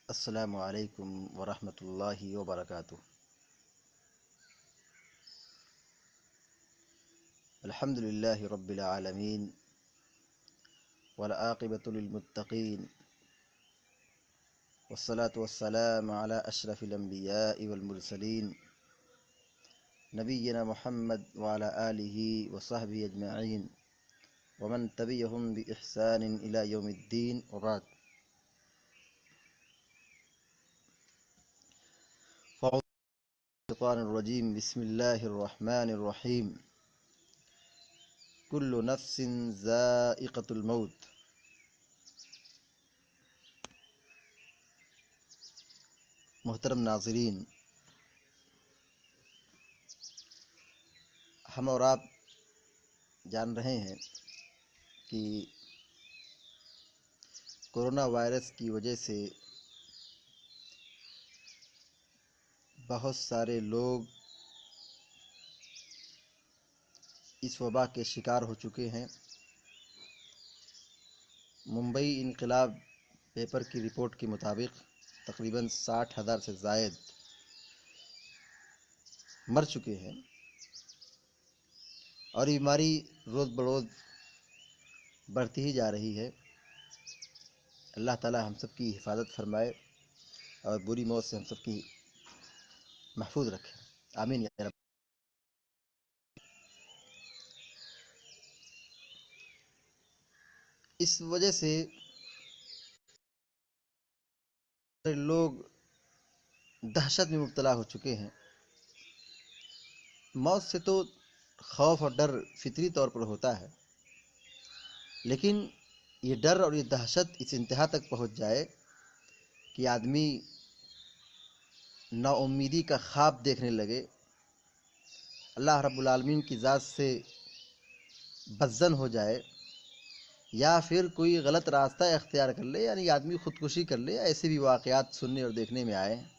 السلام علیکم ورحمۃ اللہ وبرکاتہ۔ الحمد للہ رب العالمین والعاقبۃ للمتقین والصلاة والسلام علی اشرف الانبیاء والمرسلین نبینا محمد وعلی آلہ وصحبہ اجمعین ومن تبعہم بإحسان الی یوم الدین وبعد۔ فاعوذ باللہ من الشیطان الرجیم، بسم اللہ الرحمن الرحیم۔ کل نفس ذائقۃ الموت۔ محترم ناظرین، ہم اور آپ جان رہے ہیں کہ کورونا وائرس کی وجہ سے بہت سارے لوگ اس وبا کے شکار ہو چکے ہیں۔ ممبئی انقلاب پیپر کی رپورٹ کے مطابق تقریباً 60,000 سے زائد مر چکے ہیں، اور یہ بیماری روز بروز بڑھتی ہی جا رہی ہے۔ اللہ تعالی ہم سب کی حفاظت فرمائے اور بری موت سے ہم سب کی محفوظ رکھے، آمین یا رب۔ اس وجہ سے لوگ دہشت میں مبتلا ہو چکے ہیں۔ موت سے تو خوف اور ڈر فطری طور پر ہوتا ہے، لیکن یہ ڈر اور یہ دہشت اس انتہا تک پہنچ جائے کہ آدمی نا امیدی کا خواب دیکھنے لگے، اللہ رب العالمین کی ذات سے بدظن ہو جائے، یا پھر کوئی غلط راستہ اختیار کر لے، یعنی آدمی خودکشی کر لے۔ ایسے بھی واقعات سننے اور دیکھنے میں آئے ہیں۔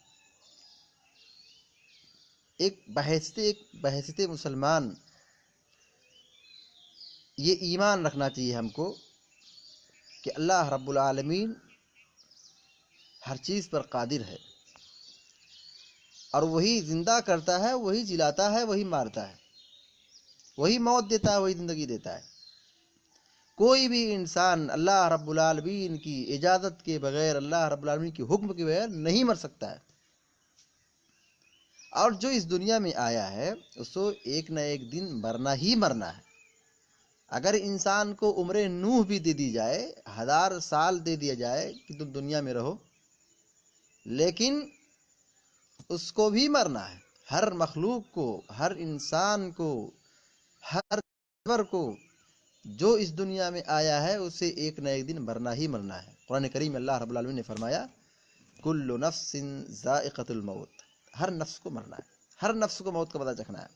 ایک بحیثیت مسلمان یہ ایمان رکھنا چاہیے ہم کو کہ اللہ رب العالمین ہر چیز پر قادر ہے، اور وہی زندہ کرتا ہے، وہی جلاتا ہے، وہی مارتا ہے، وہی موت دیتا ہے، وہی زندگی دیتا ہے۔ کوئی بھی انسان اللہ رب العالمین کی اجازت کے بغیر، اللہ رب العالمین کی حکم کے بغیر نہیں مر سکتا ہے۔ اور جو اس دنیا میں آیا ہے اس کو ایک نہ ایک دن مرنا ہی مرنا ہے۔ اگر انسان کو عمر نوح بھی دے دی جائے، 1000 سال دے دیا جائے کہ تم دنیا میں رہو، لیکن اس کو بھی مرنا ہے۔ ہر مخلوق کو، ہر انسان کو، ہر جانور کو جو اس دنیا میں آیا ہے اسے ایک نہ ایک دن مرنا ہی مرنا ہے۔ قرآن کریم میں اللہ رب العالمین نے فرمایا کل نفس ذائقۃ الموت، ہر نفس کو مرنا ہے، ہر نفس کو موت کا مزہ چکھنا ہے،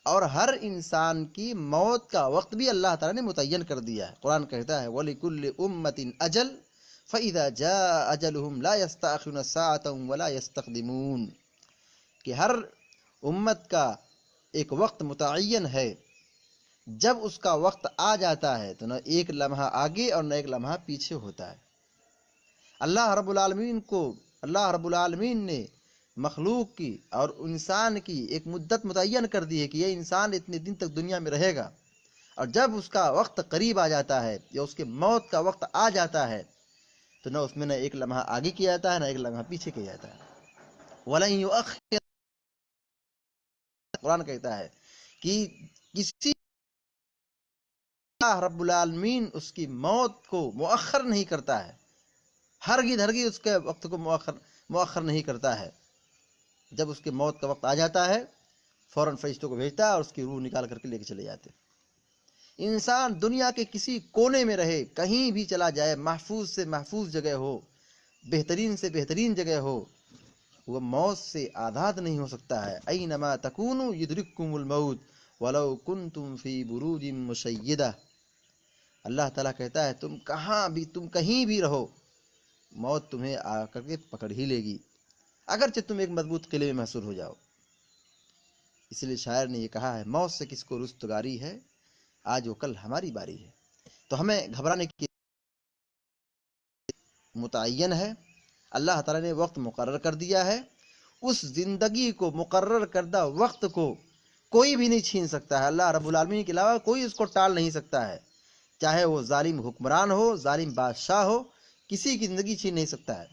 اور ہر انسان کی موت کا وقت بھی اللہ تعالیٰ نے متعین کر دیا ہے۔ قرآن کہتا ہے وَلِكُلِّ أُمَّةٍ أَجَلٌ فَإِذَا جَاءَ أَجَلُهُمْ لَا يَسْتَأْخِرُونَ سَاعَةً وَلَا يَسْتَقْدِمُونَ، کہ ہر امت کا ایک وقت متعین ہے، جب اس کا وقت آ جاتا ہے تو نہ ایک لمحہ آگے اور نہ ایک لمحہ پیچھے ہوتا ہے۔ اللہ رب العالمین نے مخلوق کی اور انسان کی ایک مدت متعین کر دی ہے کہ یہ انسان اتنے دن تک دنیا میں رہے گا، اور جب اس کا وقت قریب آ جاتا ہے یا اس کے موت کا وقت آ جاتا ہے تو نہ اس میں نہ ایک لمحہ آگے کیا جاتا ہے، نہ ایک لمحہ پیچھے کیا جاتا ہے۔ وَلَن يُؤَخِّرَ، قرآن کہتا ہے کہ کسی اللہ رب العالمین اس کی موت کو مؤخر نہیں کرتا ہے، ہرگز اس کے وقت کو مؤخر نہیں کرتا ہے۔ جب اس کے موت کا وقت آ جاتا ہے فوراً فرشتوں کو بھیجتا ہے اور اس کی روح نکال کر کے لے کے چلے جاتے ہیں۔ انسان دنیا کے کسی کونے میں رہے، کہیں بھی چلا جائے، محفوظ سے محفوظ جگہ ہو، بہترین سے بہترین جگہ ہو، وہ موت سے آزاد نہیں ہو سکتا ہے۔ اینما تکونوا یدرککم الموت ولو کنتم فی بروج مشیدہ، اللہ تعالیٰ کہتا ہے تم کہیں بھی رہو، موت تمہیں آ کر کے پکڑ ہی لے گی، اگرچہ تم ایک مضبوط قلعے میں محصور ہو جاؤ۔ اس لیے شاعر نے یہ کہا ہے موت سے کس کو رستگاری ہے، آج وہ کل ہماری باری ہے۔ تو ہمیں گھبرانے کی متعین ہے، اللہ تعالیٰ نے وقت مقرر کر دیا ہے، اس زندگی کو، مقرر کردہ وقت کو کوئی بھی نہیں چھین سکتا ہے، اللہ رب العالمین کے علاوہ کوئی اس کو ٹال نہیں سکتا ہے، چاہے وہ ظالم حکمران ہو، ظالم بادشاہ ہو، کسی کی زندگی چھین نہیں سکتا ہے۔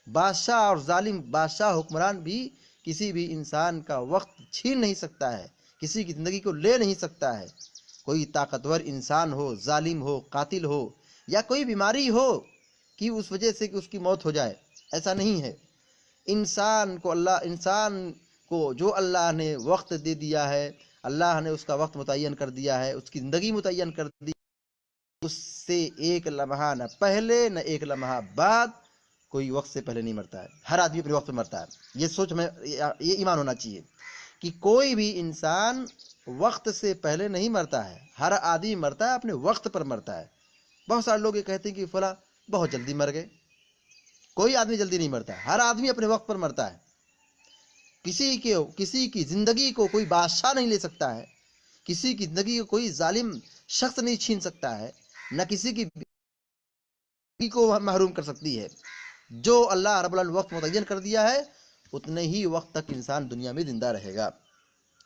بادشاہ اور ظالم بادشاہ حکمران بھی کسی بھی انسان کا وقت چھین نہیں سکتا ہے، کسی کی زندگی کو لے نہیں سکتا ہے۔ کوئی طاقتور انسان ہو، ظالم ہو، قاتل ہو، یا کوئی بیماری ہو کہ اس وجہ سے کہ اس کی موت ہو جائے، ایسا نہیں ہے۔ انسان کو جو اللہ نے وقت دے دیا ہے، اللہ نے اس کا وقت متعین کر دیا ہے، اس کی زندگی متعین کر دی، اس سے ایک لمحہ نہ پہلے نہ ایک لمحہ بعد کوئی وقت سے پہلے نہیں مرتا ہے، ہر آدمی اپنے وقت پہ مرتا ہے۔ یہ سوچ میں یہ ایمان ہونا چاہیے کہ کوئی بھی انسان وقت سے پہلے نہیں مرتا ہے، ہر آدمی مرتا ہے، اپنے وقت پر مرتا ہے۔ بہت سارے لوگ یہ کہتے ہیں کہ فلاں بہت جلدی مر گئے، کوئی آدمی جلدی نہیں مرتا، ہر آدمی اپنے وقت پر مرتا ہے۔ کسی کی زندگی کو کوئی بادشاہ نہیں لے سکتا ہے، کسی کی زندگی کو کوئی ظالم شخص نہیں چھین سکتا ہے، نہ کسی کی کو محروم کر سکتی ہے۔ جو اللہ رب العالمین وقت متعین کر دیا ہے اتنے ہی وقت تک انسان دنیا میں زندہ رہے گا۔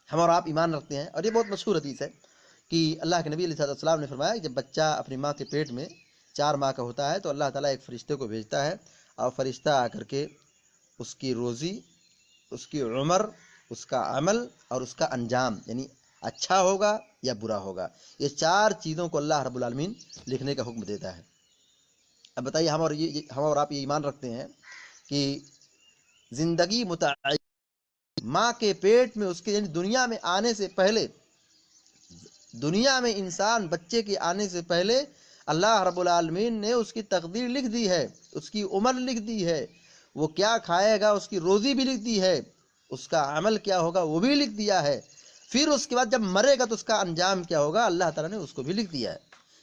ہم اور آپ ایمان رکھتے ہیں، اور یہ بہت مشہور حدیث ہے کہ اللہ کے نبی علیہ السلام نے فرمایا کہ جب بچہ اپنی ماں کے پیٹ میں 4 ماہ کا ہوتا ہے تو اللہ تعالیٰ ایک فرشتے کو بھیجتا ہے، اور فرشتہ آ کر کے اس کی روزی، اس کی عمر، اس کا عمل اور اس کا انجام، یعنی اچھا ہوگا یا برا ہوگا، یہ 4 چیزوں کو اللہ رب العالمین لکھنے کا حکم دیتا ہے۔ اب بتائیے ہم اور آپ یہ ایمان رکھتے ہیں کہ زندگی متعین، ماں کے پیٹ میں اس کے یعنی دنیا میں آنے سے پہلے، دنیا میں انسان بچے کے آنے سے پہلے اللہ رب العالمین نے اس کی تقدیر لکھ دی ہے، اس کی عمر لکھ دی ہے، وہ کیا کھائے گا اس کی روزی بھی لکھ دی ہے، اس کا عمل کیا ہوگا وہ بھی لکھ دیا ہے، پھر اس کے بعد جب مرے گا تو اس کا انجام کیا ہوگا اللہ تعالیٰ نے اس کو بھی لکھ دیا ہے۔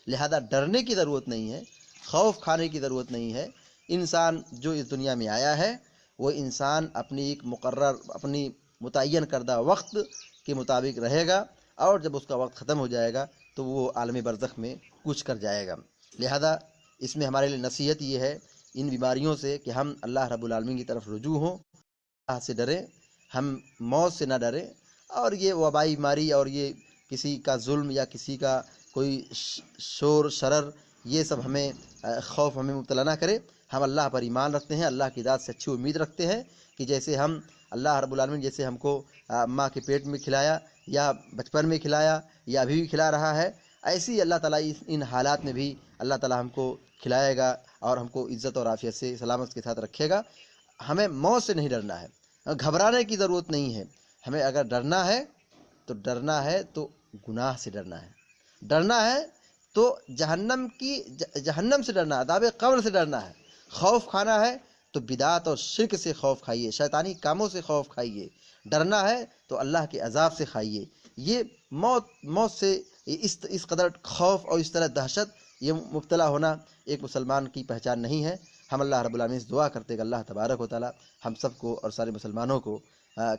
لہذا ڈرنے کی ضرورت نہیں ہے، خوف کھانے کی ضرورت نہیں ہے۔ انسان جو اس دنیا میں آیا ہے وہ انسان اپنی ایک مقرر، اپنی متعین کردہ وقت کے مطابق رہے گا، اور جب اس کا وقت ختم ہو جائے گا تو وہ عالم برزخ میں کوچ کر جائے گا۔ لہذا اس میں ہمارے لیے نصیحت یہ ہے ان بیماریوں سے کہ ہم اللہ رب العالمین کی طرف رجوع ہوں، اللہ سے ڈریں، ہم موت سے نہ ڈریں، اور یہ وبائی بیماری اور یہ کسی کا ظلم یا کسی کا کوئی شور شرر، یہ سب ہمیں خوف ہمیں مبتلا نہ کرے۔ ہم اللہ پر ایمان رکھتے ہیں، اللہ کی ذات سے اچھی امید رکھتے ہیں کہ جیسے ہم اللہ رب العالمین جیسے ہم کو ماں کے پیٹ میں کھلایا یا بچپن میں کھلایا یا ابھی بھی کھلا رہا ہے، ایسے ہی اللہ تعالیٰ ان حالات میں بھی اللہ تعالیٰ ہم کو کھلائے گا اور ہم کو عزت اور عافیت سے سلامت کے ساتھ رکھے گا۔ ہمیں موت سے نہیں ڈرنا ہے، گھبرانے کی ضرورت نہیں ہے۔ ہمیں اگر ڈرنا ہے تو گناہ سے ڈرنا ہے، ڈرنا ہے تو جہنم سے ڈرنا ہے، عذاب قبر سے ڈرنا ہے۔ خوف کھانا ہے تو بدعت اور شرک سے خوف کھائیے، شیطانی کاموں سے خوف کھائیے۔ ڈرنا ہے تو اللہ کے عذاب سے کھائیے۔ یہ موت سے اس قدر خوف اور اس طرح دہشت یہ مبتلا ہونا ایک مسلمان کی پہچان نہیں ہے۔ ہم اللہ رب العالمین سے دعا کرتے کہ اللہ تبارک و تعالی ہم سب کو اور سارے مسلمانوں کو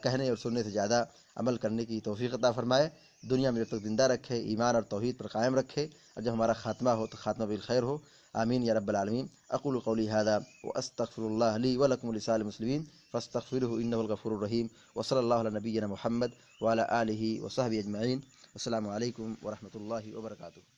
کہنے اور سننے سے زیادہ عمل کرنے کی توفیق عطا فرمائے، دنیا میں جب تک زندہ رکھے، ایمان اور توحید پر قائم رکھے، اور جب ہمارا خاتمہ ہو تو خاتمہ بالخیر ہو۔ آمین یا رب العالمین۔ اقول قولی ھذا واستغفر اللہ لی ولکم ولسائر المسلمین فاستغفروہ انہ الغفور الرحیم، وصلی اللہ علی نبینا محمد وعلی آلہ وصحبہ اجمعین۔ السلام علیکم ورحمۃ اللہ وبرکاتہ۔